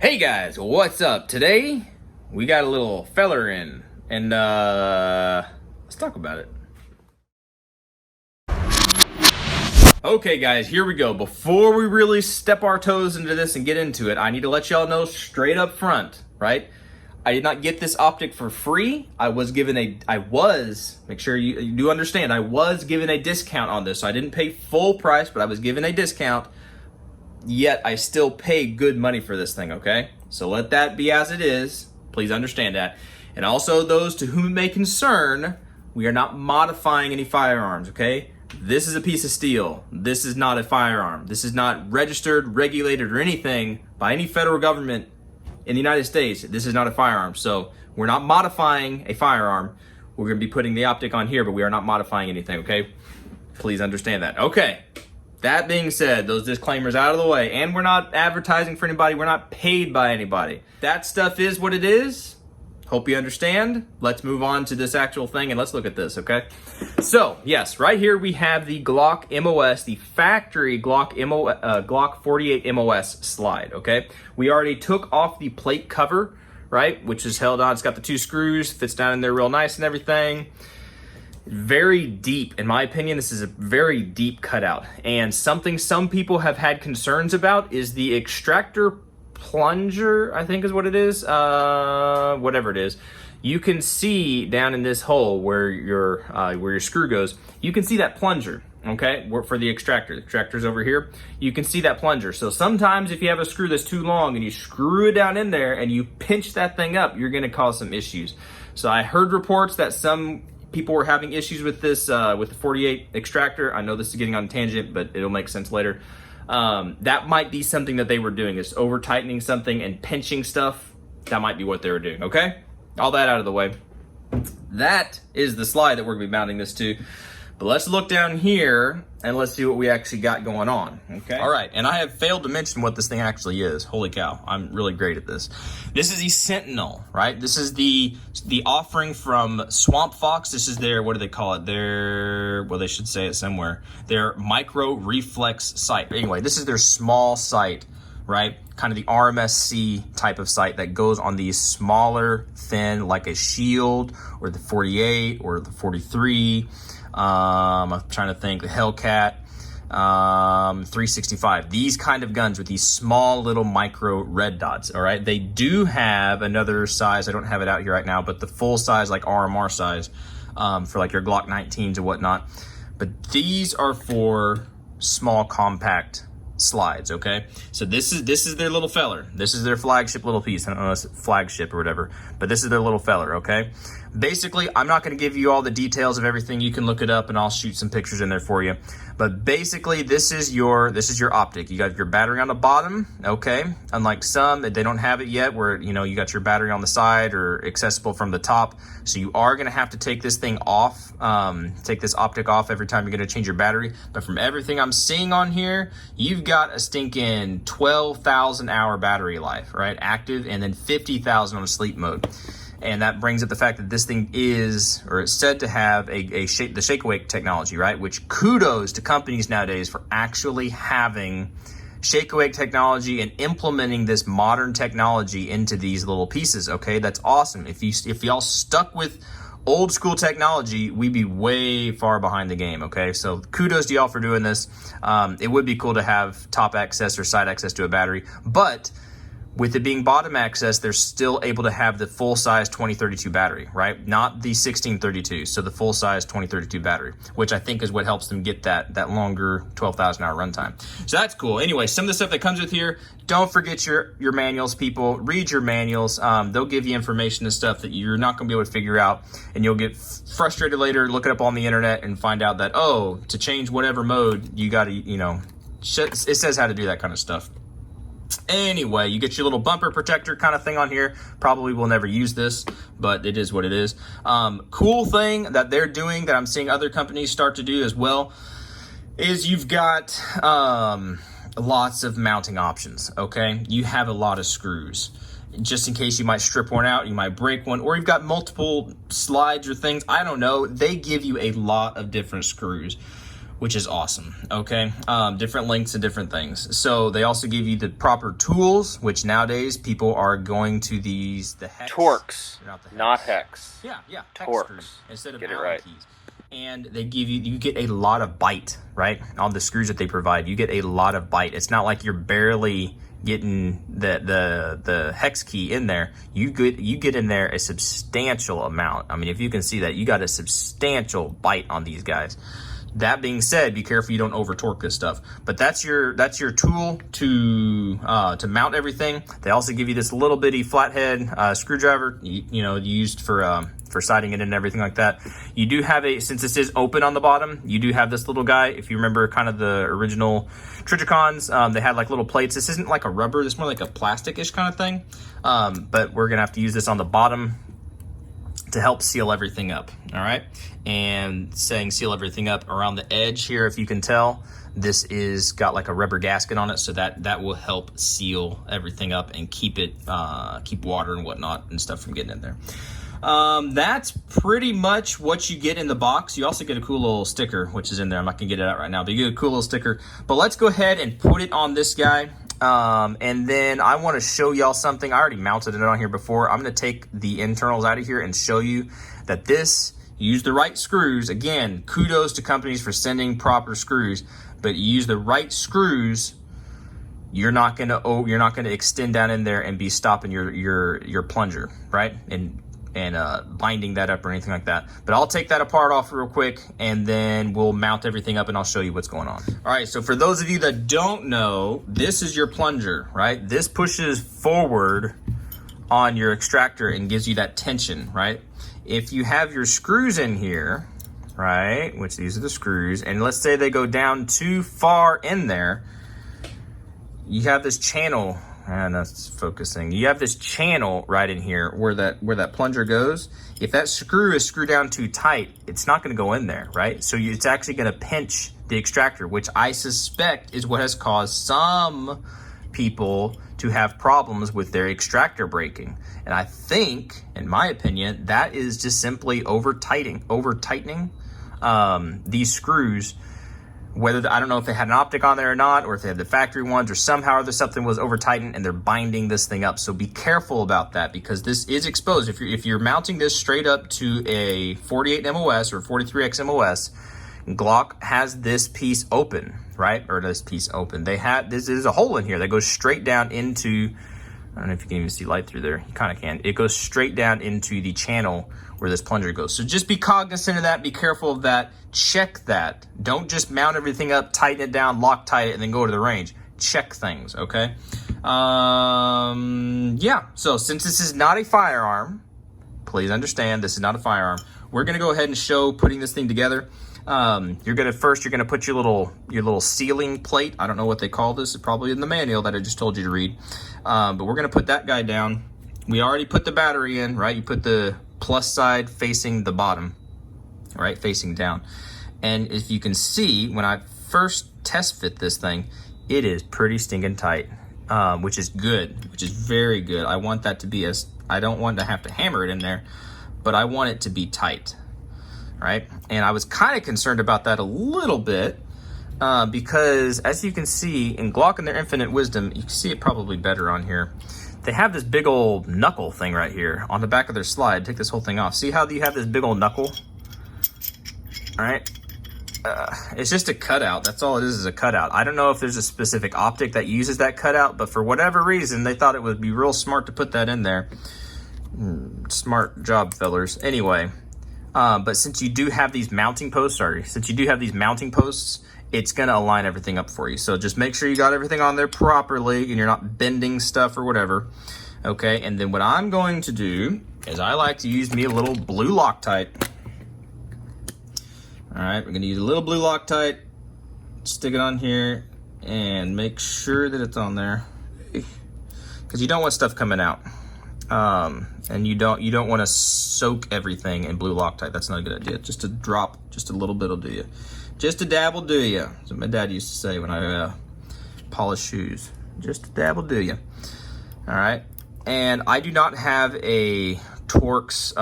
Hey guys, what's up? Today we got a little feller in, and let's talk about it. Okay guys, here we go. Before we really step our toes into this and get into it, I need to let y'all know straight up front, right? I did not get this optic for free. Make sure you do understand, I was given a discount on this. So I didn't pay full price, but I was given a discount. Yet I still pay good money for this thing, okay? So let that be as it is. Please understand that. And also those to whom it may concern, we are not modifying any firearms, okay? This is a piece of steel. This is not a firearm. This is not registered, regulated, or anything by any federal government in the United States. This is not a firearm. So we're not modifying a firearm. We're gonna be putting the optic on here, but we are not modifying anything, okay? Please understand that. Okay. That being said, those disclaimers out of the way, and we're not advertising for anybody, we're not paid by anybody. That stuff is what it is. Hope you understand. Let's move on to this actual thing and let's look at this, okay? So, yes, right here we have the Glock MOS, the factory Glock 48 MOS slide, okay? We already took off the plate cover, right, which is held on. It's got the two screws, fits down in there real nice and everything. Very deep, in my opinion. This is a very deep cutout, and something some people have had concerns about is the Extractor plunger, I think is what it is, whatever it is. You can see down in this hole where your screw goes, you can see that plunger, okay, for the Extractor. The Extractor's over here. You can see that plunger. So sometimes if you have a screw that's too long and you screw it down in there and you pinch that thing up, you're gonna cause some issues. So I heard reports that some people were having issues with this, with the 48 Extractor. I know this is getting on a tangent, but it'll make sense later. That might be something that they were doing, is over tightening something and pinching stuff. That might be what they were doing, okay? All that out of the way. That is the slide that we're gonna be mounting this to. But let's look down here and let's see what we actually got going on, okay? All right, and I have failed to mention what this thing actually is. Holy cow, I'm really great at this. This is the Sentinel, right? This is the offering from Swampfox. This is their, what do they call it? Well, they should say it somewhere. Their micro reflex sight. Anyway, this is their small sight, right? Kind of the RMSc type of sight that goes on these smaller, thin, like a Shield or the 48 or the 43. I'm trying to think, the Hellcat, 365. These kind of guns with these small little micro red dots, all right? They do have another size, I don't have it out here right now, but the full size, like RMR size, for like your Glock 19s and whatnot. But these are for small, compact slides, okay? So this is their little feller. This is their flagship little piece. I don't know if it's flagship or whatever, but this is their little feller, okay? Basically, I'm not going to give you all the details of everything. You can look it up and I'll shoot some pictures in there for you. But basically, this is your optic. You got your battery on the bottom, okay? Unlike some, they don't have it yet where, you know, you got your battery on the side or accessible from the top. So you are going to have to take this thing off, take this optic off every time you're going to change your battery. But from everything I'm seeing on here, you've got a stinking 12,000 hour battery life, right? Active, and then 50,000 on a sleep mode. And that brings up the fact that this thing is, or it's said to have the shake awake technology, right? Which kudos to companies nowadays for actually having shake awake technology and implementing this modern technology into these little pieces, okay? That's awesome. If y'all stuck with old school technology, we'd be way far behind the game, okay? So kudos to y'all for doing this. It would be cool to have top access or side access to a battery, but with it being bottom access, they're still able to have the full size 2032 battery, right? Not the 1632, so the full size 2032 battery, which I think is what helps them get that longer 12,000 hour runtime. So that's cool. Anyway, some of the stuff that comes with here, don't forget your manuals, people. Read your manuals. They'll give you information and stuff that you're not gonna be able to figure out, and you'll get frustrated later, look it up on the internet and find out that, oh, to change whatever mode, you gotta, you know, it says how to do that kind of stuff. Anyway, you get your little bumper protector kind of thing on here. Probably will never use this, but it is what it is. Cool thing that they're doing that I'm seeing other companies start to do as well is you've got lots of mounting options, okay? You have a lot of screws. Just in case you might strip one out, you might break one, or you've got multiple slides or things. I don't know. They give you a lot of different screws. which is awesome. Okay, different lengths and different things. So they also give you the proper tools, which nowadays people are going to the hex. Torx, the not hex. Yeah, hex Torx. screws instead of Get it Allen right. keys. And they give you get a lot of bite, right? On the screws that they provide, you get a lot of bite. It's not like you're barely getting the hex key in there. You get in there a substantial amount. I mean, if you can see that, you got a substantial bite on these guys. That being said, be careful you don't over torque this stuff. But that's your tool to mount everything. They also give you this little bitty flathead screwdriver, used for sighting it in and everything like that. You do have since this is open on the bottom, you do have this little guy. If you remember kind of the original Triticons, they had like little plates. This isn't like a rubber, this is more like a plastic-ish kind of thing. But we're gonna have to use this on the bottom to help seal everything up, all right? And saying seal everything up around the edge here, if you can tell, this is got like a rubber gasket on it, so that will help seal everything up and keep water and whatnot and stuff from getting in there. That's pretty much what you get in the box. You also get a cool little sticker, which is in there. I'm not gonna get it out right now, but you get a cool little sticker. But let's go ahead and put it on this guy. And then I want to show y'all something. I already mounted it on here before. I'm going to take the internals out of here and show you that use the right screws. Again, kudos to companies for sending proper screws, but you use the right screws, you're not going to extend down in there and be stopping your plunger, right? And binding that up or anything like that. But I'll take that apart off real quick, and then we'll mount everything up and I'll show you what's going on. All right, so for those of you that don't know, this is your plunger, right? This pushes forward on your extractor and gives you that tension, right? If you have your screws in here, right, which these are the screws, and let's say they go down too far in there, you have this channel. And that's focusing. You have this channel right in here where that plunger goes. If that screw is screwed down too tight, it's not going to go in there, right? So it's actually going to pinch the extractor, which I suspect is what has caused some people to have problems with their extractor breaking. And I think, in my opinion, that is just simply over tightening these screws. Whether I don't know if they had an Optic on there or not, or if they had the factory ones, or somehow or something was over tightened and they're binding this thing up. So be careful about that, because this is exposed. If you're mounting this straight up to a 48 MOS or 43X MOS, Glock has this piece open, right? Or this piece open. This is a hole in here that goes straight down into, I don't know if you can even see light through there. You kind of can. It goes straight down into the channel where this plunger goes. So just be cognizant of that. Be careful of that. Check that. Don't just mount everything up, tighten it down, Loctite it, and then go to the range. Check things, okay? Yeah, so since this is not a firearm, please understand this is not a firearm. We're gonna go ahead and show putting this thing together. You're gonna put your little sealing plate. I don't know what they call this. It's probably in the manual that I just told you to read. But we're gonna put that guy down. We already put the battery in, right? You put the plus side facing the bottom, right? Facing down. And if you can see, when I first test fit this thing, it is pretty stinking tight, which is good, which is very good. I want that to be I don't want to have to hammer it in there, but I want it to be tight, right? And I was kind of concerned about that a little bit, because as you can see in Glock and their infinite wisdom, you can see it probably better on here. They have this big old knuckle thing right here on the back of their slide. Take this whole thing off. See how you have this big old knuckle? All right. It's just a cutout. That's all it is a cutout. I don't know if there's a specific optic that uses that cutout, but for whatever reason, they thought it would be real smart to put that in there. Smart job, fellers. Anyway, but since you do have these mounting posts, it's going to align everything up for you. So just make sure you got everything on there properly and you're not bending stuff or whatever. Okay, and then what I'm going to do is I like to use me a little blue Loctite. All right, we're going to use a little blue Loctite, stick it on here, and make sure that it's on there, because you don't want stuff coming out. And you don't want to soak everything in blue Loctite. That's not a good idea. Just a drop, just a little bit will do you. Just a dab will do you. That's what my dad used to say when I polish shoes. Just a dab will do you. All right. And I do not have a Torx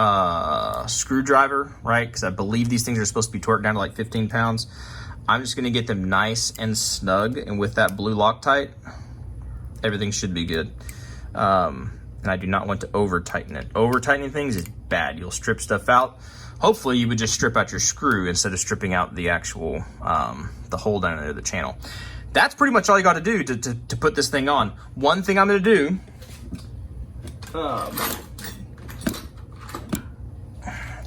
screwdriver, right? Because I believe these things are supposed to be torqued down to like 15 pounds. I'm just gonna get them nice and snug, and with that blue Loctite, everything should be good. And I do not want to over tighten it. Over tightening things is bad. You'll strip stuff out. Hopefully you would just strip out your screw instead of stripping out the actual, the hole down there, the channel. That's pretty much all you gotta do to put this thing on. One thing I'm gonna do,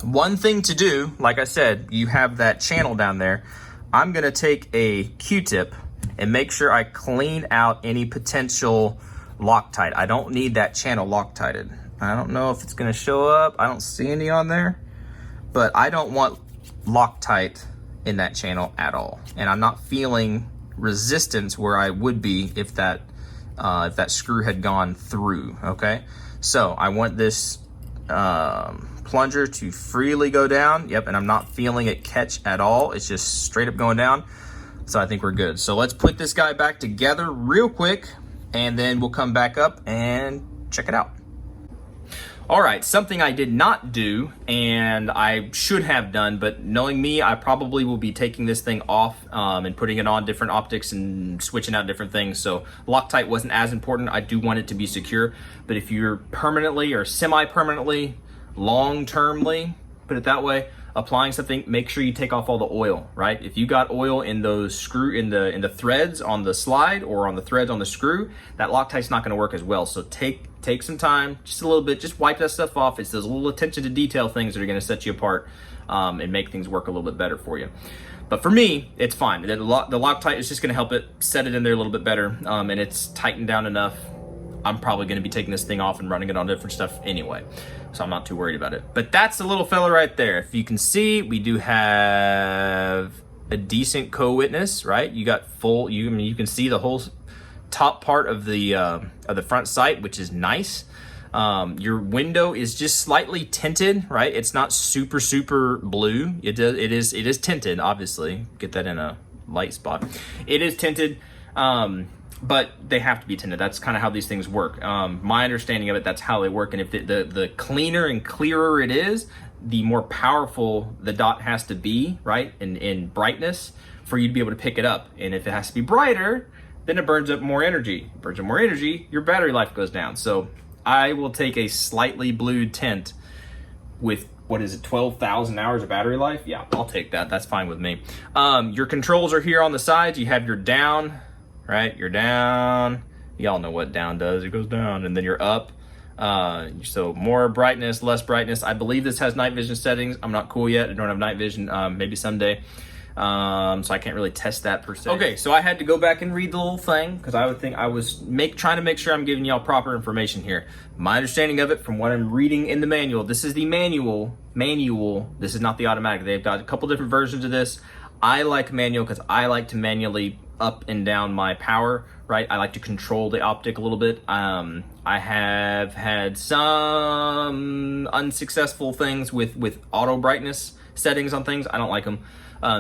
one thing to do, like I said, you have that channel down there. I'm gonna take a Q-tip and make sure I clean out any potential Loctite. I don't need that channel Loctited. I don't know if it's gonna show up. I don't see any on there, but I don't want Loctite in that channel at all. And I'm not feeling resistance where I would be if that screw had gone through, okay? So I want this plunger to freely go down. Yep, and I'm not feeling it catch at all. It's just straight up going down. So I think we're good. So let's put this guy back together real quick, and then we'll come back up and check it out. All right, something I did not do, and I should have done, but knowing me, I probably will be taking this thing off and putting it on different optics and switching out different things. So Loctite wasn't as important. I do want it to be secure, but if you're permanently or semi-permanently, long-termly, put it that way, applying something, make sure you take off all the oil, right? If you got oil in those in the threads on the slide or on the threads on the screw, that Loctite's not gonna work as well. So take some time, just a little bit, just wipe that stuff off. It's those little attention to detail things that are gonna set you apart and make things work a little bit better for you. But for me, it's fine. The Loctite is just gonna help it set it in there a little bit better, and it's tightened down enough. I'm probably gonna be taking this thing off and running it on different stuff anyway, so I'm not too worried about it. But that's the little fella right there. If you can see, we do have a decent co-witness, right? You got full, you can see the whole top part of the front sight, which is nice. Your window is just slightly tinted, right? It's not super blue. It is tinted, obviously. Get that in a light spot. It is tinted. But they have to be tinted. That's kind of how these things work. My understanding of it, that's how they work. And if the cleaner and clearer it is, the more powerful the dot has to be, right, in brightness for you to be able to pick it up. And if it has to be brighter, then it burns up more energy. It burns up more energy, your battery life goes down. So I will take a slightly blued tint with, what is it, 12,000 hours of battery life? Yeah, I'll take that. That's fine with me. Your controls are here on the sides. You have your down, right? You're down. Y'all know what down does. It goes down, and then you're up. So more brightness, less brightness. I believe this has night vision settings. I'm not cool yet. I don't have night vision. Maybe someday. So I can't really test that per se. Okay, so I had to go back and read the little thing because I would think I was trying to make sure I'm giving y'all proper information here. My understanding of it from what I'm reading in the manual. This is the manual. This is not the automatic. They've got a couple different versions of this. I like manual because I like to manually up and down my power, right? I like to control the optic a little bit. I have had some unsuccessful things with auto brightness settings on things. I don't like them,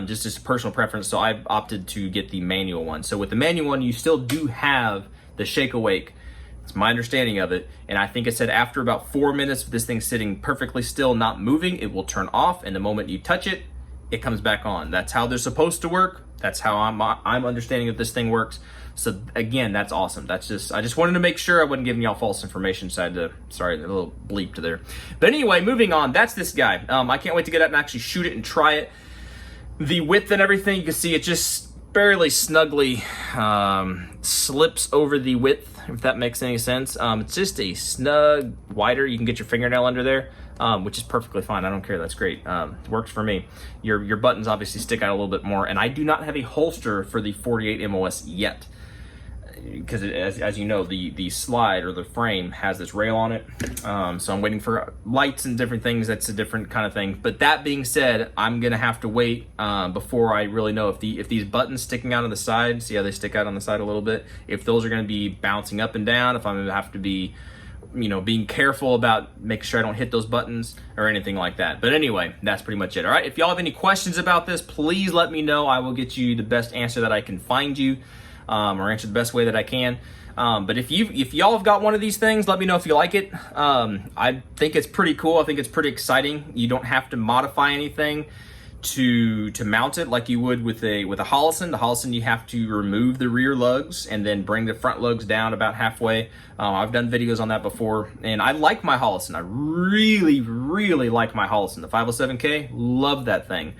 just personal preference. So I've opted to get the manual one. So with the manual one, you still do have the shake awake. It's my understanding of it. And I think it said after about 4 minutes, this thing's sitting perfectly still, not moving, it will turn off. And the moment you touch it, it comes back on. That's how they're supposed to work. That's how I'm understanding that this thing works. So again, that's awesome. I just wanted to make sure I wasn't giving y'all false information. So I had to, sorry, a little bleep to there. But anyway, moving on, that's this guy. I can't wait to get out and actually shoot it and try it. The width and everything, you can see it just barely snugly slips over the width, if that makes any sense. It's just a snug, wider, you can get your fingernail under there. Which is perfectly fine. I don't care. That's great. It works for me. Your buttons obviously stick out a little bit more, and I do not have a holster for the 48 MOS yet, because as you know, the slide or the frame has this rail on it. So I'm waiting for lights and different things. That's a different kind of thing. But that being said, I'm gonna have to wait before I really know if these buttons sticking out on the side. See how they stick out on the side a little bit? If those are gonna be bouncing up and down. If I'm gonna have to be, being careful about making sure I don't hit those buttons or anything like that. But anyway, that's pretty much it. All right, if y'all have any questions about this, please let me know. I will get you the best answer that I can find you, or answer the best way that I can. But if y'all have got one of these things, let me know if you like it. I think it's pretty cool. I think it's pretty exciting. You don't have to modify anything to mount it like you would with a Holosun. The Holosun, you have to remove the rear lugs and then bring the front lugs down about halfway. I've done videos on that before, and I like my Holosun. I really like my Holosun. The 507K, love that thing.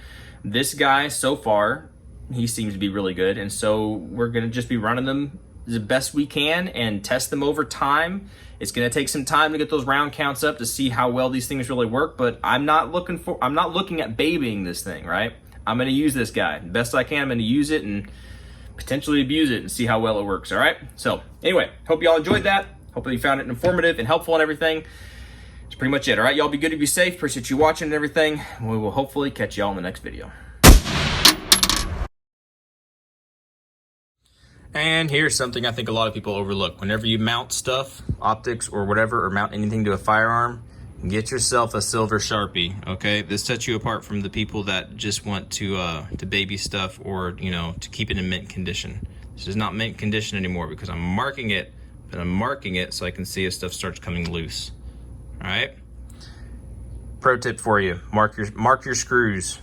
This guy, so far, he seems to be really good, and so we're gonna just be running them the best we can and test them over time. It's gonna take some time to get those round counts up to see how well these things really work, but I'm not looking at babying this thing, right? I'm gonna use this guy the best I can. I'm gonna use it and potentially abuse it and see how well it works, all right? So anyway, hope y'all enjoyed that. Hopefully you found it informative and helpful and everything. That's pretty much it, all right? Y'all be good to be safe. Appreciate you watching and everything. We will hopefully catch y'all in the next video. And here's something I think a lot of people overlook. Whenever you mount stuff, optics or whatever, or mount anything to a firearm, get yourself a silver Sharpie, okay? This sets you apart from the people that just want to baby stuff or, you know, to keep it in mint condition. This is not mint condition anymore because I'm marking it, but I'm marking it so I can see if stuff starts coming loose, all right? Pro tip for you, mark your screws.